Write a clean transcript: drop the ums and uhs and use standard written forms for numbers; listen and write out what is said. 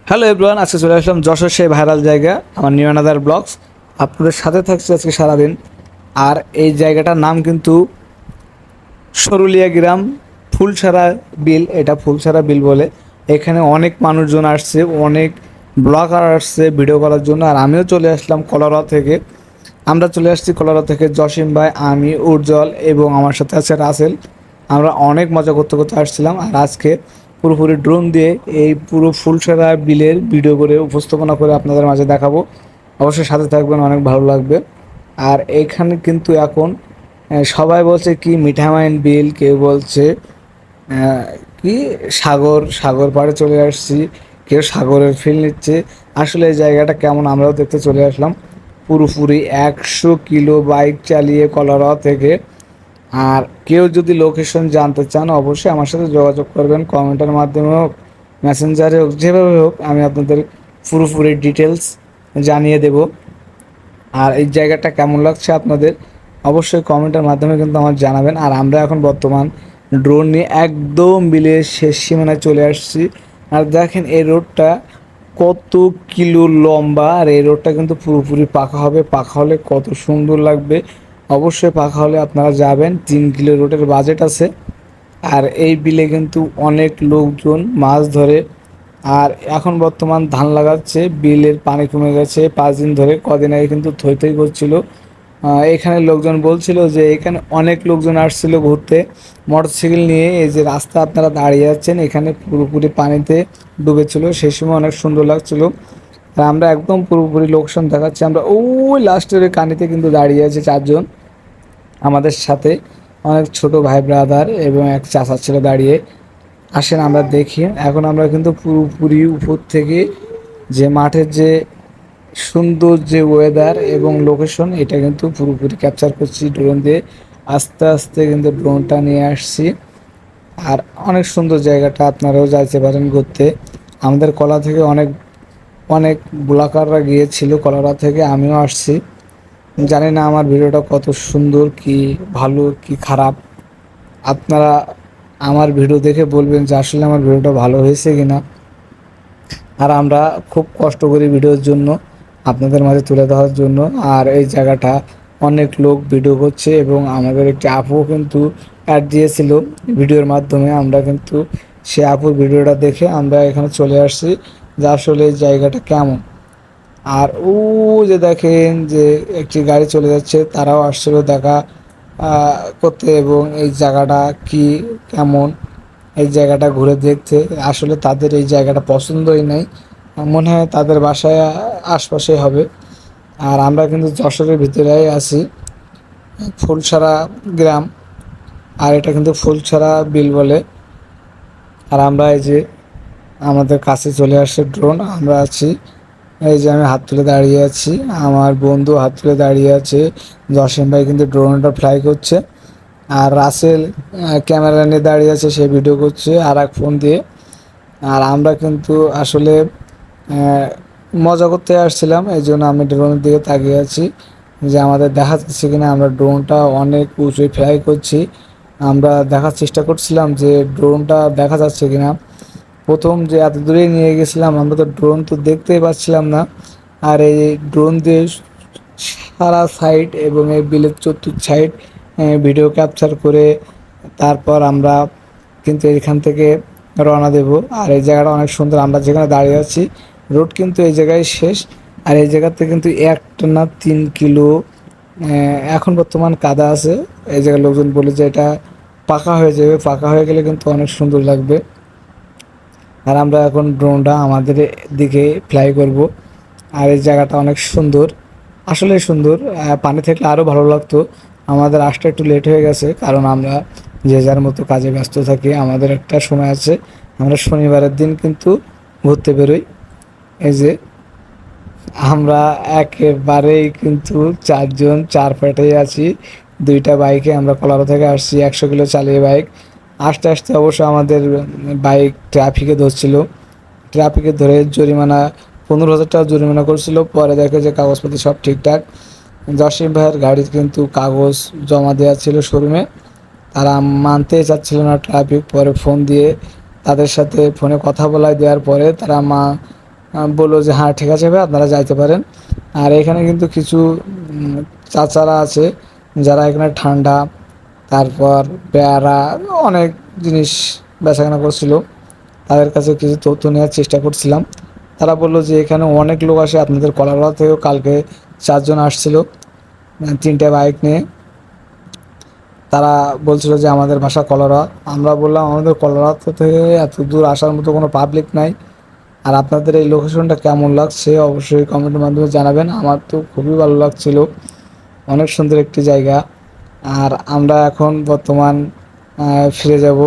Hello everyone, আজকে চলে আসলাম যশোর সেই ভাইরাল জায়গা আমার নিউ অ্যানাদার ব্লগস। আপনাদের সাথে থাকছে আজকে সারাদিন। আর এই জায়গাটার নাম কিন্তু সরুলিয়া গ্রাম, ফুলছড়া বিল। এটা ফুলছড়া বিল বলে। এখানে অনেক মানুষজন আসছে, অনেক ব্লগার আসছে ভিডিও করার জন্য। আর আমিও চলে আসলাম কলারা থেকে। আমরা চলে আসছি কলারা থেকে, জসিম ভাই, আমি, উজ্জ্বল এবং আমার সাথে আছে রাসেল। আমরা অনেক মজা করতে করতে আসছিলাম। আর আজকে পুরোপুরি ড্রোন দিয়ে এই পুরো ফুলছড়া বিলের ভিডিও করে উপস্থাপনা করে আপনাদের মাঝে দেখাবো। অবশ্যই সাথে থাকবেন, অনেক ভালো লাগবে। আর এখানে কিন্তু এখন সবাই বলছে কি মিঠামাইন বিল, কেউ বলছে কি সাগর সাগর পাড়ে চলে আসছি, কেউ সাগরের ফিল নিচ্ছে। আসলে এই জায়গাটা কেমন আমরাও দেখতে চলে আসলাম। পুরোপুরি 100 কিলো বাইক চালিয়ে কলারোয়া থেকে। আর কেউ যদি লোকেশন জানতে চান অবশ্যই আমার সাথে যোগাযোগ করবেন, কমেন্টের মাধ্যমে হোক, মেসেঞ্জারে হোক, যেভাবে হোক আমি আপনাদের পুরোপুরি ডিটেলস জানিয়ে দেব। আর এই জায়গাটা কেমন লাগছে আপনাদের অবশ্যই কমেন্টের মাধ্যমে কিন্তু আমার জানাবেন। আর আমরা এখন বর্তমান ড্রোন নিয়ে একদম বিলের শেষ সীমানায় চলে আসছি। আর দেখেন এই রোডটা কত কিলো লম্বা। আর এই রোডটা কিন্তু পুরোপুরি পাকা হবে, পাকা হলে কত সুন্দর লাগবে। অবশ্যই পাকা হলে আপনারা যাবেন। 3 কিলো রোডের বাজেট আছে। আর এই বিলে কিন্তু অনেক লোকজন মাছ ধরে। আর এখন বর্তমান ধান লাগাচ্ছে, বিলের পানি কমে গেছে 5 দিন ধরে। কদিন আগে কিন্তু থই থই করছিল। এখানে লোকজন বলছিল যে এখানে অনেক লোকজন আসছিল ঘুরতে মোটরসাইকেল নিয়ে। এই যে রাস্তা আপনারা দাঁড়িয়ে আছেন, এখানে পুরোপুরি পানিতে ডুবেছিল, সেই সময় অনেক সুন্দর লাগছিল। আর আমরা একদম পুরোপুরি লোকেশন দেখাচ্ছি। আমরা ওই লাস্টের কানিতে কিন্তু দাঁড়িয়ে আছে 4 জন আমাদের সাথে, অনেক ছোট ভাই ব্রাদার এবং এক চাচা ছিল দাঁড়িয়ে। আসেন আমরা দেখি। এখন আমরা কিন্তু পুরোপুরি উপর থেকে যে মাঠের যে সুন্দর যে ওয়েদার এবং লোকেশন, এটা কিন্তু পুরোপুরি ক্যাপচার করছি ড্রোন দিয়ে। আস্তে আস্তে কিন্তু ড্রোনটা নিয়ে আসছি। আর অনেক সুন্দর জায়গাটা, আপনারাও যাইতে পারেন ঘুরতে। আমাদের কলা থেকে অনেক অনেক ব্লগাররা গিয়েছিল কলারা থেকে, আমিও আসছি। জানি না আমার ভিডিওটা কত সুন্দর, কি ভালো কি খারাপ। আপনারা আমার ভিডিও দেখে বলবেন যে আসলে আমার ভিডিওটা ভালো হয়েছে কিনা। আর আমরা খুব কষ্ট করি ভিডিওর জন্য, আপনাদের মাঝে তুলে ধরার জন্য। আর এই জায়গাটা অনেক লোক ভিডিও করছে এবং আমাদের একটি আপুও কিন্তু অ্যাড দিয়েছিল ভিডিওর মাধ্যমে। আমরা কিন্তু সে আপুর ভিডিওটা দেখে আমরা এখানে চলে আসছি যে আসলে এই জায়গাটা কেমন। আর ও যে দেখেন যে একটি গাড়ি চলে যাচ্ছে, তারাও আসছিল দেখা করতে এবং এই জায়গাটা কি কেমন, এই জায়গাটা ঘুরে দেখতে। আসলে তাদের এই জায়গাটা পছন্দই নাই, মনে হয় তাদের বাসায় আশপাশে হবে। আর আমরা কিন্তু যশোরের ভিতরেই আছি, ফুলছড়া গ্রাম। আর এটা কিন্তু ফুলছড়া বিল বলে। আর আমরা এই যে আমাদের কাছে চলে আসছে ড্রোন, আমরা আছি। এই যে আমি হাত তুলে দাঁড়িয়ে আছি, আমার বন্ধু হাত তুলে দাঁড়িয়ে আছে। জসিম ভাই কিন্তু ড্রোনটা ফ্লাই করছে। আর রাসেল ক্যামেরা নিয়ে দাঁড়িয়ে আছে, সে ভিডিও করছে আর এক ফোন দিয়ে। আর আমরা কিন্তু আসলে মজা করতে আসছিলাম, এই জন্য আমি ড্রোনের দিকে তাকিয়ে আছি যে আমাদের দেখা যাচ্ছে কিনা। আমরা ড্রোনটা অনেক উঁচু ফ্লাই করছি, আমরা দেখার চেষ্টা করছিলাম যে ড্রোনটা দেখা যাচ্ছে কিনা। প্রথম যে এত দূরে নিয়ে গেছিলাম আমরা, তো ড্রোন তো দেখতেই পাচ্ছিলাম না। আর এই ড্রোন দিয়ে সারা সাইড এবং এই বিলের চতুর্থ সাইড ভিডিও ক্যাপচার করে তারপর আমরা কিন্তু এখান থেকে রওনা দেব। আর এই জায়গাটা অনেক সুন্দর, আমরা যেখানে দাঁড়িয়ে আছি রোড কিন্তু এই জায়গায় শেষ। আর এই জায়গাতে কিন্তু একটা না 3 কিলো এখন বর্তমান কাদা আছে। এই জায়গায় লোকজন বলে যে এটা পাকা হয়ে যাবে, পাকা হয়ে গেলে কিন্তু অনেক সুন্দর লাগবে। আর আমরা এখন ড্রোনটা আমাদের দিকে ফ্লাই করব। আর এই জায়গাটা অনেক সুন্দর, আসলে সুন্দর। পানি থাকলে আরও ভালো লাগতো। আমাদের আসতে একটু লেট হয়ে গেছে, কারণ আমরা যে যার মতো কাজে ব্যস্ত থাকি। আমাদের একটা সময় আছে, আমরা শনিবারের দিন কিন্তু ঘুরতে বেরোই। এই যে আমরা একেবারেই কিন্তু 4 জন 4 পাটেই আছি, 2টা বাইকে। আমরা কলারা থেকে আসছি 100 কিলো চালিয়ে বাইক। আস্তে আস্তে অবশ্য আমাদের বাইক ট্রাফিকে ধরছিল, ট্রাফিকে ধরে জরিমানা 15,000 টাকা জরিমানা করছিল। পরে দেখে যে কাগজপত্র সব ঠিকঠাক। জসিম ভাইয়ের গাড়ির কিন্তু কাগজ জমা দেওয়া ছিল শোরুমে, তারা মানতে চাচ্ছিল না ট্রাফিক। পরে ফোন দিয়ে তাদের সাথে ফোনে কথা বলায় দেওয়ার পরে তারা বললো যে হ্যাঁ ঠিক আছে ভাই, আপনারা যাইতে পারেন। আর এখানে কিন্তু কিছু চাচারা আছে যারা এখানে ঠান্ডা, তারপর পেয়ারা, অনেক জিনিস বেচাকেনা করছিল। তাদের কাছে কিছু তথ্য নেওয়ার চেষ্টা করছিলাম। তারা বললো যে এখানে অনেক লোক আসে, আপনাদের কলাপাড়া থেকেও কালকে 4 জন আসছিল 3টে বাইক নিয়ে। তারা বলছিল যে আমাদের বাসা কলারা। আমরা বললাম আমাদের কলারা থেকে এত দূর আসার মতো কোনো পাবলিক নাই। আর আপনাদের এই লোকেশনটা কেমন লাগছে অবশ্যই কমেন্টের মাধ্যমে জানাবেন। আমার তো খুবই ভালো লাগছিল, অনেক সুন্দর একটি জায়গা। আর আমরা এখন বর্তমান ফিরে যাব।